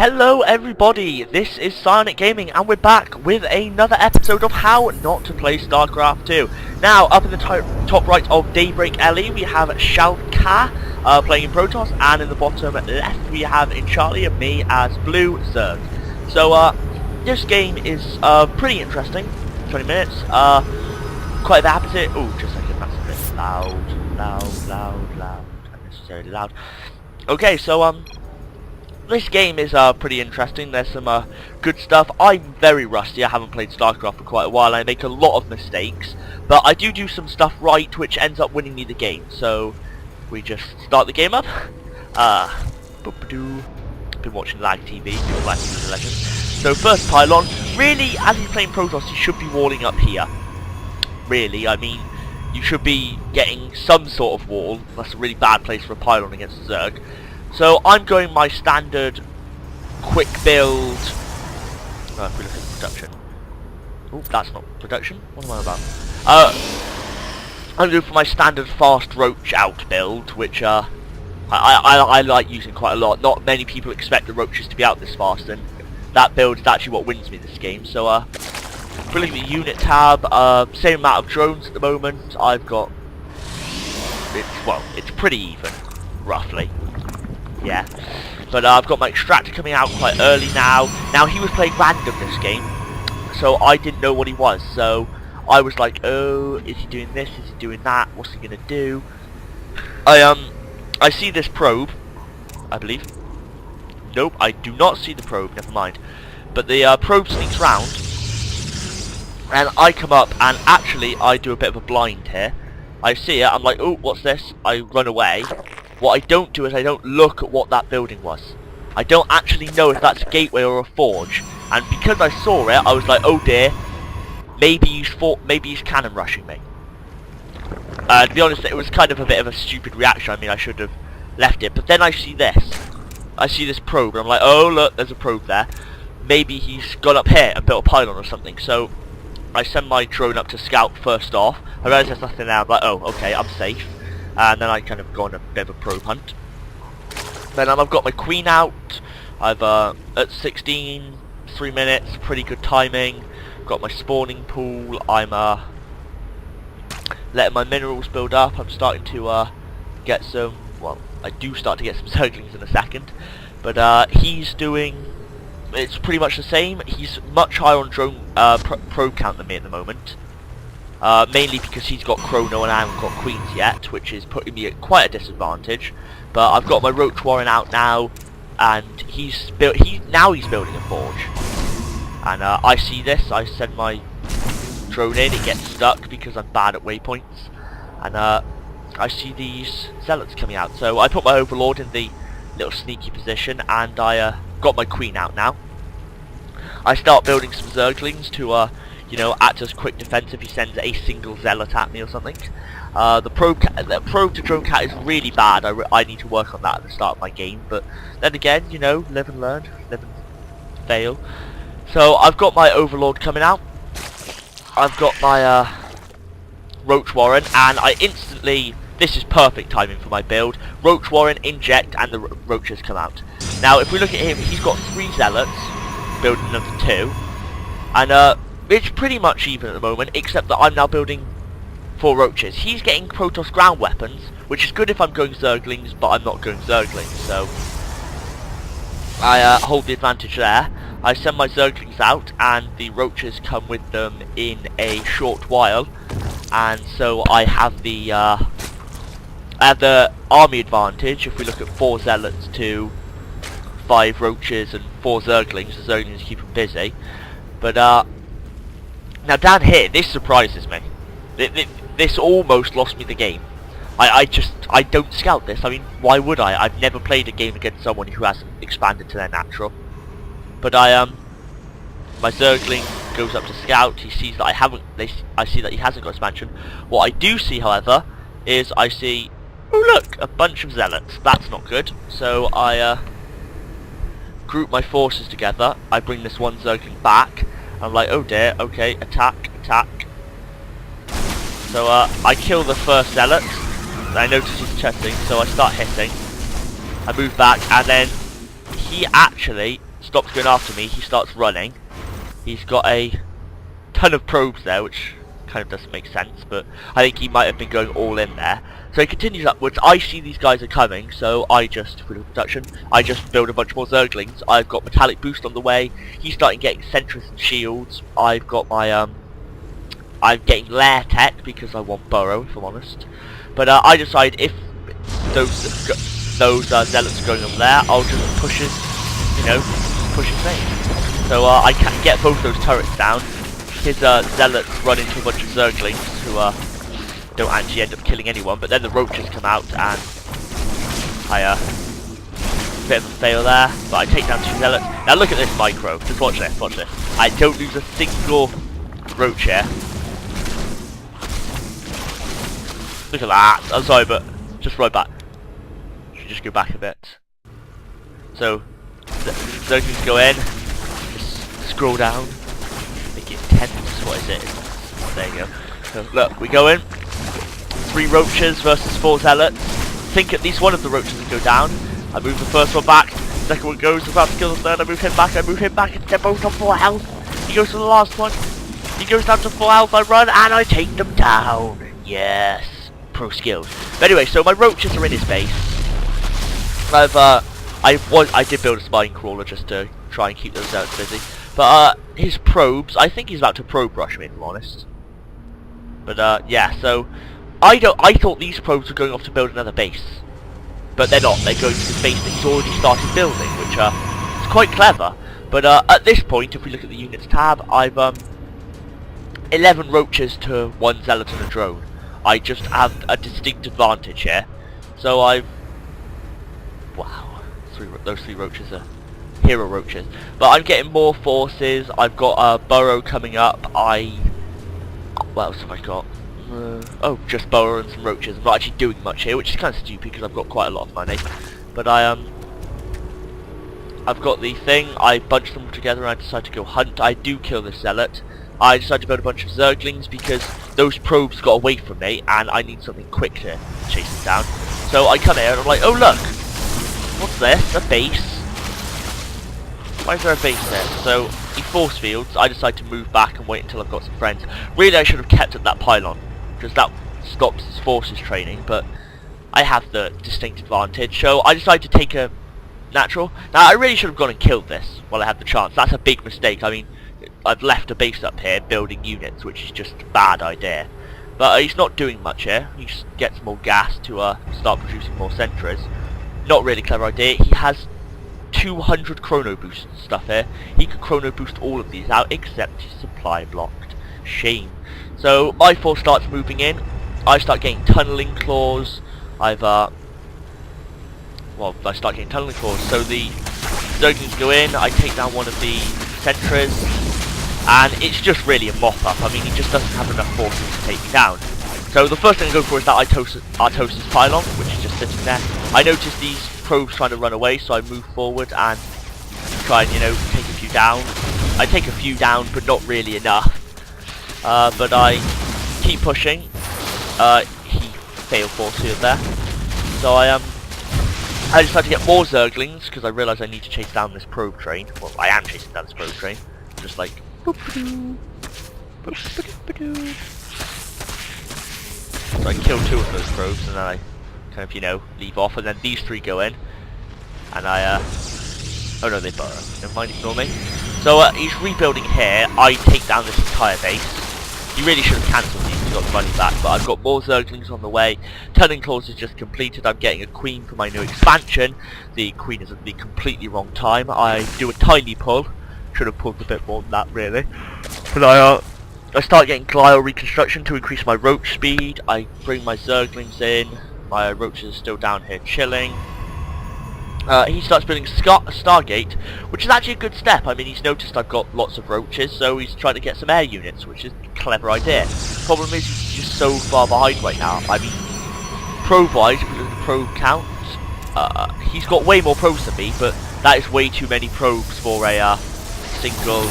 Hello everybody, this is Sonic Gaming and we're back with another episode of How Not to Play Starcraft 2. Now, up in the top right of Daybreak Ellie, we have Shalka playing in Protoss, and in the bottom left we have in Charlie and me as Blue Zerg. So, this game is pretty interesting. 20 minutes, quite the opposite. Oh, just a second, that's a bit loud, unnecessarily loud. Okay, so, this game is pretty interesting. There's some good stuff. I'm very rusty. I haven't played StarCraft for quite a while. I make a lot of mistakes, but I do some stuff right, which ends up winning me the game. So we just start the game up. Been watching Lag TV. People like the Legends. So first pylon. Really, as you're playing Protoss, you should be walling up here. Really, I mean, you should be getting some sort of wall. That's a really bad place for a pylon against a Zerg. So I'm going my standard quick build. If we look at the production. Oh, that's not production. What am I about? I'm going for my standard fast roach out build, which I like using quite a lot. Not many people expect the roaches to be out this fast, and that build is actually what wins me this game. So if we look at the unit tab, same amount of drones at the moment. I've got it's pretty even, roughly. Yeah, but I've got my extractor coming out quite early now. Now, he was playing random this game, so I didn't know what he was. So I was like, oh, is he doing this? Is he doing that? What's he gonna do? I see this probe, I believe. Nope, I do not see the probe. Never mind. But the probe sneaks round, and I come up, and actually I do a bit of a blind here. I see it. I'm like, oh, what's this? I run away. What I don't do is I don't look at what that building was. I don't actually know if that's a gateway or a forge. And because I saw it, I was like, oh dear, maybe he's cannon rushing me. To be honest, it was kind of a bit of a stupid reaction. I mean, I should have left it. But then I see this. I see this probe, and I'm like, oh look, there's a probe there. Maybe he's gone up here and built a pylon or something. So I send my drone up to scout first off. I realise there's nothing there. I'm like, oh, okay, I'm safe. And then I kind of go on a bit of a probe hunt. Then I've got my queen out. I've at 16, 3 minutes, pretty good timing. Got my spawning pool. I'm letting my minerals build up. I'm starting to get some. Well, I do start to get some zerglings in a second, but he's doing. It's pretty much the same. He's much higher on drone probe count than me at the moment. Mainly because he's got Chrono and I haven't got Queens yet, which is putting me at quite a disadvantage. But I've got my Roach Warren out now, and he's building a forge. And I see this. I send my drone in. It gets stuck because I'm bad at waypoints. And I see these zealots coming out. So I put my Overlord in the little sneaky position, and I got my Queen out now. I start building some Zerglings to you know, act as quick defense if he sends a single zealot at me or something. The probe to drone cat is really bad. I need to work on that at the start of my game. But then again, you know, live and learn, live and fail. So I've got my Overlord coming out. I've got my Roach Warren, and I instantly. This is perfect timing for my build. Roach Warren, inject, and the roaches come out. Now, if we look at him, he's got 3 zealots, building another 2, and it's pretty much even at the moment, except that I'm now building 4 roaches. He's getting Protoss ground weapons, which is good if I'm going Zerglings, but I'm not going Zerglings, so I hold the advantage there. I send my Zerglings out, and the roaches come with them in a short while, and so I have the army advantage. If we look at 4 zealots to 5 roaches and 4 Zerglings, the Zerglings keep them busy. But now down here, this surprises me. This almost lost me the game. I don't scout this. I mean, why would I? I've never played a game against someone who hasn't expanded to their natural. But my Zergling goes up to scout. He sees that I see that he hasn't got expansion. What I do see, however, is I see, oh look, a bunch of zealots. That's not good. So I group my forces together. I bring this one Zergling back. I'm like, oh dear, okay, attack. So I kill the first zealot. I notice he's chesting, so I start hitting. I move back, and then he actually stops going after me. He starts running. He's got a ton of probes there, which kind of doesn't make sense, but I think he might have been going all in there. So he continues upwards. I see these guys are coming, so I just, for production, I just build a bunch more Zerglings. I've got metallic boost on the way. He's starting getting sentries and shields. I've got my I'm getting lair tech because I want burrow, if I'm honest. But I decide if those zealots are going over there, I'll just push his, push his main. So I can get both those turrets down. His zealots run into a bunch of Zerglings who don't actually end up killing anyone, but then the roaches come out and I bit of a fail there, but I take down 2 zealots. Now look at this micro. Just watch this, watch this. I don't lose a single roach here. Look at that. I'm sorry, but just right back. Should just go back a bit. So the Zerglings go in. Just scroll down. Make it intense. What is it? There you go. So look, we go in. 3 roaches versus 4 zealots. Think at least one of the roaches will go down. I move the first one back. Second one goes, about to kill the third. I move him back. And they're both on full health. He goes to the last one. He goes down to full health. I run and I take them down. Yes. Pro skills. But anyway, so my roaches are in his base. I did build a spine crawler just to try and keep those zealots busy. But his probes, I think he's about to probe rush me, if I'm honest. But yeah, so I thought these probes were going off to build another base, but they're not. They're going to the base that he's already started building, which is quite clever. But at this point, if we look at the units tab, I've 11 roaches to 1 zealot and a drone. I just have a distinct advantage here. So wow, those 3 roaches are hero roaches. But I'm getting more forces. I've got a burrow coming up. What else have I got? Oh, just burrow and some roaches. I'm not actually doing much here, which is kind of stupid because I've got quite a lot of money. But I've got the thing. I bunch them together and I decide to go hunt. I do kill this zealot. I decide to build a bunch of Zerglings because those probes got away from me and I need something quick to chase them down. So I come here and I'm like, oh look! What's this? A base? Why is there a base there? So he force fields. I decide to move back and wait until I've got some friends. Really, I should have kept at that pylon because that stops his forces training, but I have the distinct advantage. So I decide to take a natural. Now I really should have gone and killed this while I had the chance. That's a big mistake. I mean, I've left a base up here building units, which is just a bad idea. But he's not doing much here. He just gets more gas to start producing more sentries. Not really clever idea. He has 200 chrono boost stuff here. He could chrono boost all of these out except his supply blocked. Shame. So my force starts moving in. I start getting tunneling claws. I start getting tunneling claws. So the Zerglings go in. I take down one of the sentries, and it's just really a mop up. I mean, he just doesn't have enough forces to take me down. So the first thing I go for is that Artosis pylon, which is just sitting there. I notice these probes trying to run away, so I move forward and try and, take a few down. I take a few down, but not really enough. But I keep pushing. He failed force field there. So I decide to get more Zerglings, because I realise I need to chase down this probe train. Well, I am chasing down this probe train. I'm just like, boop-a-doo, boop-a-doo-ba-doo. So I kill 2 of those probes, and then I kind of, leave off, and then these 3 go in, and I, oh no, they burrow. Never mind, ignore me. So, he's rebuilding here. I take down this entire base. He really should have cancelled these to got the money back, but I've got more Zerglings on the way. Tunneling claws is just completed. I'm getting a queen for my new expansion. The queen is at the completely wrong time. I do a tiny pull. Should have pulled a bit more than that, really. But I start getting glial reconstruction to increase my roach speed. I bring my Zerglings in. My roaches are still down here chilling. He starts building Stargate, which is actually a good step. I mean, he's noticed I've got lots of roaches, so he's trying to get some air units, which is a clever idea. Problem is, he's just so far behind right now. I mean, probe-wise, if we look at the probe count, he's got way more probes than me, but that is way too many probes for a single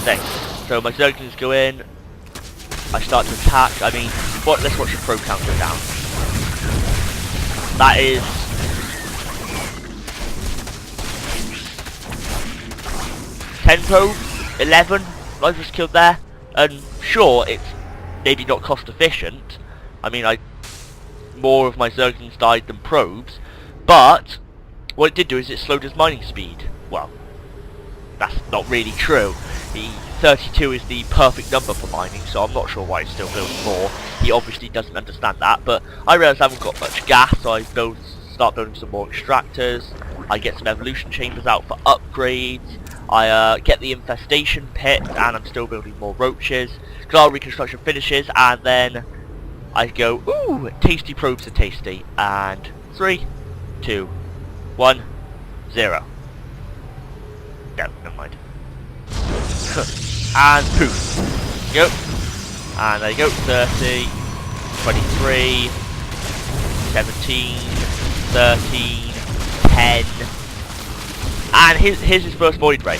thing. So my Zerglings go in. I start to attack. I mean, let's watch the probe count go down. That is 10 probes, 11 lives was killed there. And sure, it's maybe not cost efficient. I mean, more of my Zerglings died than probes, but what it did do is it slowed his mining speed. Well, that's not really true. The 32 is the perfect number for mining, so I'm not sure why he's still building more. He obviously doesn't understand that, but I realise I haven't got much gas, so I start building some more extractors. I get some evolution chambers out for upgrades. I get the infestation pit, and I'm still building more roaches. Glass reconstruction finishes, and then I go, ooh, tasty probes are tasty. And 3, 2, 1, 0. No, never mind. And poof. Go. And there you go. 30, 23, 17, 13, 10. And here's his first void ray.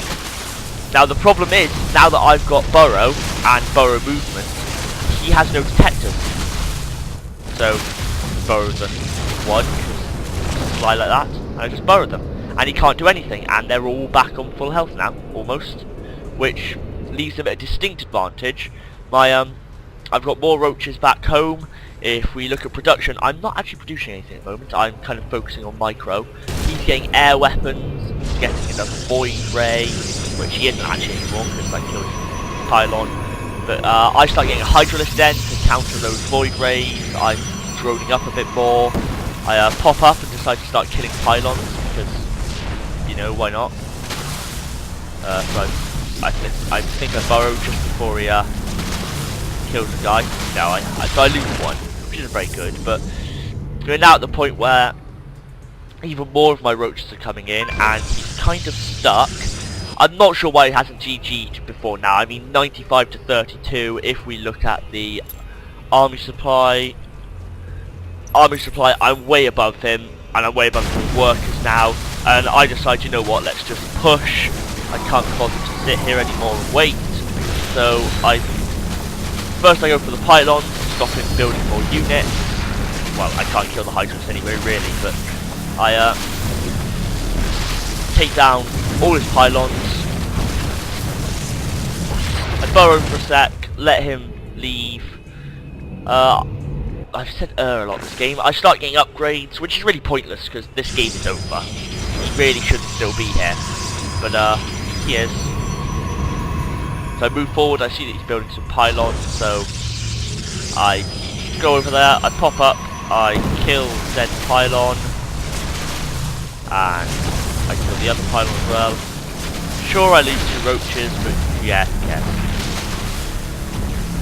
Now the problem is, now that I've got burrow and burrow movement, he has no detectors. So burrows them 1, just fly like that, and I just burrow them. And he can't do anything, and they're all back on full health now, almost, which leaves him at a distinct advantage. I've got more roaches back home. If we look at production, I'm not actually producing anything at the moment. I'm kind of focusing on micro. He's getting air weapons, he's getting another void ray, which he isn't actually anymore because I killed his pylon. But I start getting a hydralisk then to counter those void rays. I'm droning up a bit more. I pop up and decide to start killing pylons because, you know, why not? So I think I burrowed just before he kills the guy. No, so I lose one, which isn't very good, but we're now at the point where even more of my roaches are coming in, and he's kind of stuck. I'm not sure why he hasn't GG'd before now. I mean, 95 to 32, if we look at the army supply, I'm way above him, and I'm way above his workers now, and I decide, you know what, let's just push. I can't be bothered to sit here anymore and wait, so first I go for the pylons to stop him building more units. Well, I can't kill the hydras anyway, really, but I take down all his pylons. I burrow for a sec, let him leave. I've said a lot this game. I start getting upgrades, which is really pointless because this game is over. He really shouldn't still be here, but he is. So I move forward, I see that he's building some pylons, so I go over there, I pop up, I kill said pylon, and I kill the other pylon as well. Sure, I lose 2 roaches, but yeah,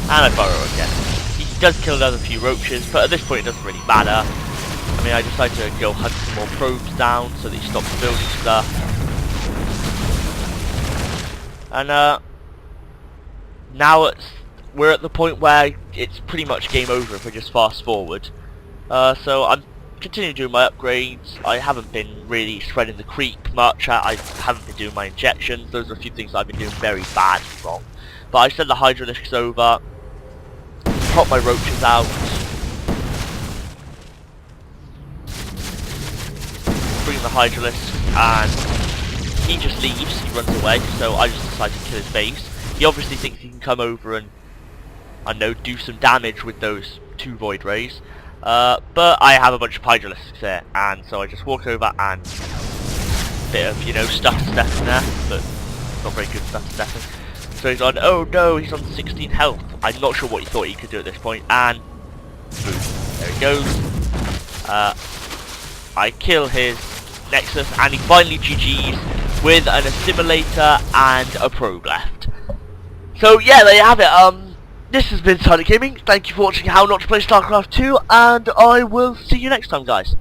and I burrow again. He does kill another few roaches, but at this point it doesn't really matter. I mean, I decide to go hunt some more probes down so that he stops building stuff. And now we're at the point where it's pretty much game over if I just fast forward. So I'm continuing doing my upgrades. I haven't been really spreading the creep much. I haven't been doing my injections. Those are a few things I've been doing very bad wrong. But I send the hydralisks over, pop my roaches out, bring the hydralisk, and he just leaves, he runs away, so I just decide to kill his base. He obviously thinks he can come over and, I don't know, do some damage with those 2 void rays. But I have a bunch of hydralisks there, and so I just walk over and a bit of, you know, stuff to Stefan there, but not very good stuff to Stefan. So he's on, oh no, he's on 16 health. I'm not sure what he thought he could do at this point, and boom, there he goes. I kill his Nexus, and he finally GG's with an assimilator and a probe left. So yeah, there you have it. This has been Silent Gaming. Thank you for watching How Not to Play Starcraft 2, and I will see you next time, guys.